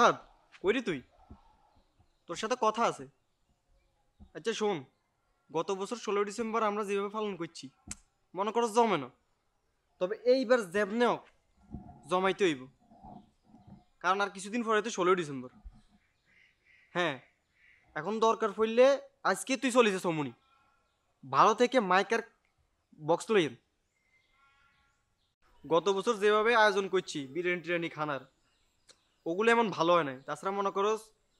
ফরহাদ, কইরি তুই? তোর সাথে কথা আছে। আচ্ছা শোন, গত বছর 16 ডিসেম্বর আমরা যেভাবে পালন করছি, মনে করো জমে না। তবে এইবার যেমনে হোক জমাইতে হইব, কারণ আর কিছুদিন পরে তো 16 ডিসেম্বর। হ্যাঁ, এখন দরকার পড়লে আজকে তুই চলিস সমুনি, ভালো থেকে মাইকার বক্স লইয়েন। গত বছর যেভাবে আয়োজন করছি বিরিয়ানি টিরিয়ানি খানার, ওগুলো এমন ভালো হয় নাই। তাছাড়া মনে করো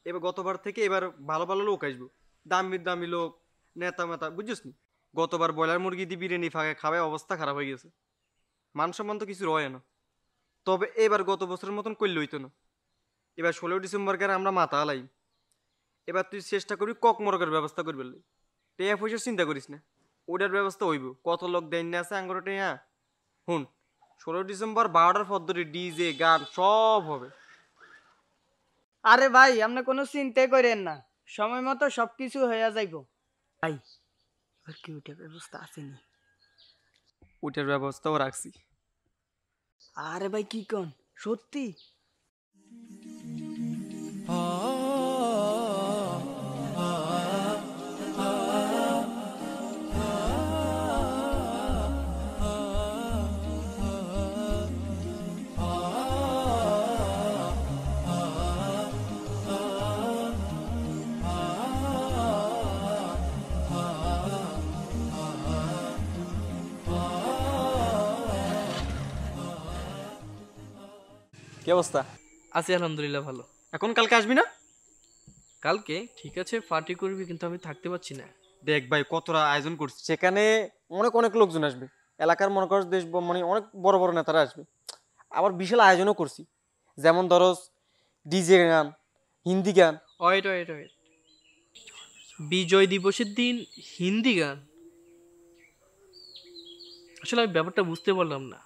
এবার গতবার থেকে এবার ভালো ভালো লোক আসবো, দামি দামি লোক, নেতা মেতা, বুঝছিস নি? গতবার ব্রয়লার মুরগি দিয়ে বিরিয়ানি ফাঁকে খাওয়ায় অবস্থা খারাপ হয়ে গেছে, মান সম্মান তো কিছু রয় না। তবে এবার গত বছরের মতন করলে হইতো না। এবার 16 ডিসেম্বরকে আমরা মাথা হালাই। এবার তুই চেষ্টা করবি কক মরগের ব্যবস্থা করবি, টেয়া পয়সার চিন্তা করিস না, ওটার ব্যবস্থা হইব। কত লোক দেন না আছে আঙ্গরে টেয়া। হুন, 16 ডিসেম্বর 12টার পদ্ধতি ডিজে গান সব হবে। আরে ভাই, আপনি কোনো চিন্তাই করেন না, সময় মতো সবকিছু হয়ে যাইব। ভাই, এবার কি ওইটার ব্যবস্থা আসেনি? ওইটার ব্যবস্থাও রাখছি। আরে ভাই কি কোন, সত্যি? কি অবস্থা? আছি আলহামদুলিল্লাহ ভালো। এখন কালকে আসবি না? কালকে ঠিক আছে, পার্টি করবি, কিন্তু আমি থাকতে পারছি না। দেখ ভাই, কতটা আয়োজন করছি, সেখানে অনেক অনেক লোকজন আসবে, এলাকার মনে কর দেশ মানে অনেক বড় বড় নেতারা আসবে। আবার বিশাল আয়োজনও করছি, যেমন ধরো ডিজে গান, হিন্দি গান। ওয়েট ওয়েট ওয়েট, বিজয় দিবসের দিন হিন্দি গান? আসলে আমি ব্যাপারটা বুঝতে পারলাম না।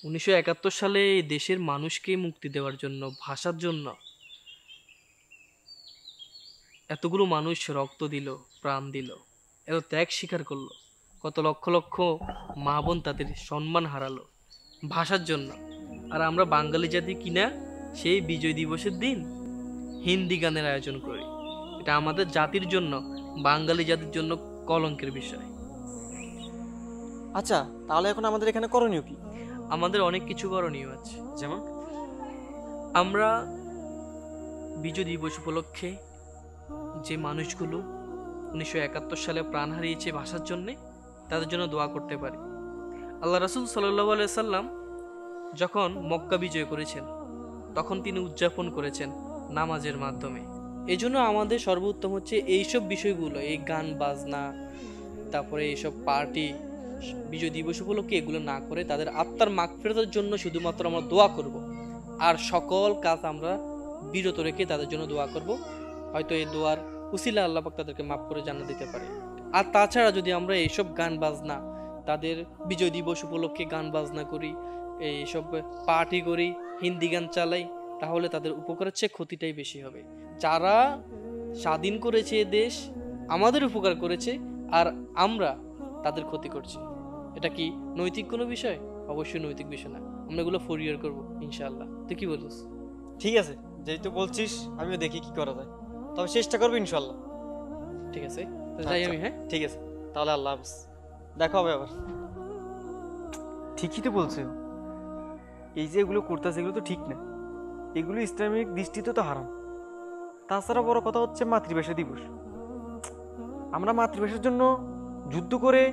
1971 সালে এই দেশের মানুষকে মুক্তি দেওয়ার জন্য, ভাষার জন্য এতগুলো মানুষ রক্ত দিল, প্রাণ দিল, এত ত্যাগ স্বীকার করলো, কত লক্ষ লক্ষ মা বোন তাদের সম্মান হারালো ভাষার জন্য। আর আমরা বাঙালি জাতি কিনা সেই বিজয় দিবসের দিন হিন্দি গানের আয়োজন করি। এটা আমাদের জাতির জন্য, বাঙালি জাতির জন্য কলঙ্কের বিষয়। আচ্ছা, তাহলে এখন আমাদের এখানে করণীয় কি? আমাদের অনেক কিছু করণীয় আছে। যেমন আমরা বিজয় দিবস উপলক্ষে যে মানুষগুলো 1971 সালে প্রাণ হারিয়েছে ভাষার জন্যে, তাদের জন্য দোয়া করতে পারি। আল্লাহ রাসূল সাল্লাল্লাহু আলাইহি সাল্লাম যখন মক্কা বিজয় করেছেন, তখন তিনি উদযাপন করেছেন নামাজের মাধ্যমে। এই জন্য আমাদের সর্বোত্তম হচ্ছে এইসব বিষয়গুলো, এই গান বাজনা, তারপরে এইসব পার্টি বিজয় দিবস উপলক্ষে এগুলো না করে তাদের আত্মার মাগফিরাতের জন্য শুধুমাত্র আমরা দোয়া করব। আর সকল কাজ আমরা বিরত রেখে তাদের জন্য দোয়া করব। হয়তো এই দোয়ার উসিলা আল্লাহ পাক তাদেরকে মাফ করে জান্নাত দিতে পারে। আর তাছাড়া যদি আমরা এইসব গান বাজনা, তাদের বিজয় দিবস উপলক্ষে গান বাজনা করি, এইসব পার্টি করি, হিন্দি গান চালাই, তাহলে তাদের উপকারের চেয়ে ক্ষতিটাই বেশি হবে। যারা স্বাধীন করেছে এ দেশ, আমাদের উপকার করেছে, আর আমরা তাদের ক্ষতি করছি। এটা কি নৈতিক কোনো বিষয়? অবশ্যই নৈতিক বিষয় না। আমরা এগুলো ফরিয়ার করবো ইনশাআল্লাহ। তুই কি বলিস? ঠিক আছে, যেহেতু বলছিস আমিও দেখি কি করা যায়, তবে চেষ্টা করবো ইনশাল্লাহ। ঠিক আছে, যাই আমি। হ্যাঁ ঠিক আছে, তাহলে আল্লাহ হাফেজ, দেখা হবে আবার। ঠিকই তো বলছে, এই যে এগুলো করতেছে এগুলো তো ঠিক না, এগুলো ইসলামিক দৃষ্টিতে তো হারাম। তাছাড়া বড় কথা হচ্ছে মাতৃভাষা দিবস। আমরা মাতৃভাষার জন্য যুদ্ধ করে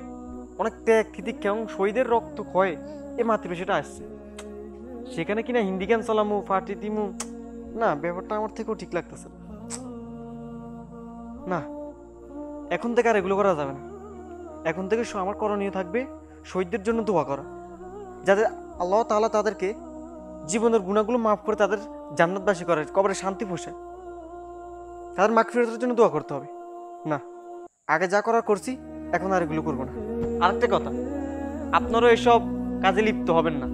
অনেক ত্যাগ তিতিক্ষা এবং শহীদের রক্ত ক্ষয়ে এই মাতৃভাষাটা আসছে, সেখানে কিনা হিন্দি গান চালামু, ফাটি দিমু, না, ব্যাপারটা আমার থেকেও ঠিক লাগতেছে না। এখন থেকে আর এগুলো করা যাবে না। এখন থেকে আমার করণীয় থাকবে শহীদদের জন্য দোয়া করা, যাতে আল্লাহ তাআলা তাদেরকে জীবনের গুণাগুলো মাফ করে তাদের জান্নাতবাসী করে, কবরে শান্তি পোষায়, তাদের মাগফিরাতের জন্য দোয়া করতে হবে। না, আগে যা করার করছি, এখন আর এগুলো করবো না। আরেকটা কথা, আপনারাও এসব কাজে লিপ্ত হবেন না।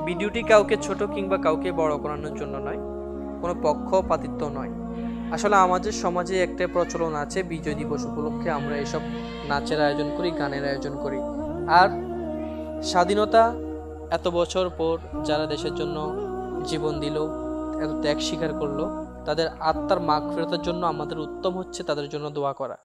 ভিডিওটি কাউকে ছোট কিংবা কাউকে বড় করানোর জন্য নয়, কোনো পক্ষপাতিত্ব নয়। আসলে আমাদের সমাজে একটা প্রচলন আছে, বিজয় দিবস উপলক্ষে আমরা এসব নাচের আয়োজন করি, গানের আয়োজন করি। আর স্বাধীনতা এত বছর পর যারা দেশের জন্য জীবন দিল, এত ত্যাগ স্বীকার করলো, তাদের আত্মার মাগফিরাতের জন্য আমাদের উত্তম হচ্ছে তাদের জন্য দোয়া করা।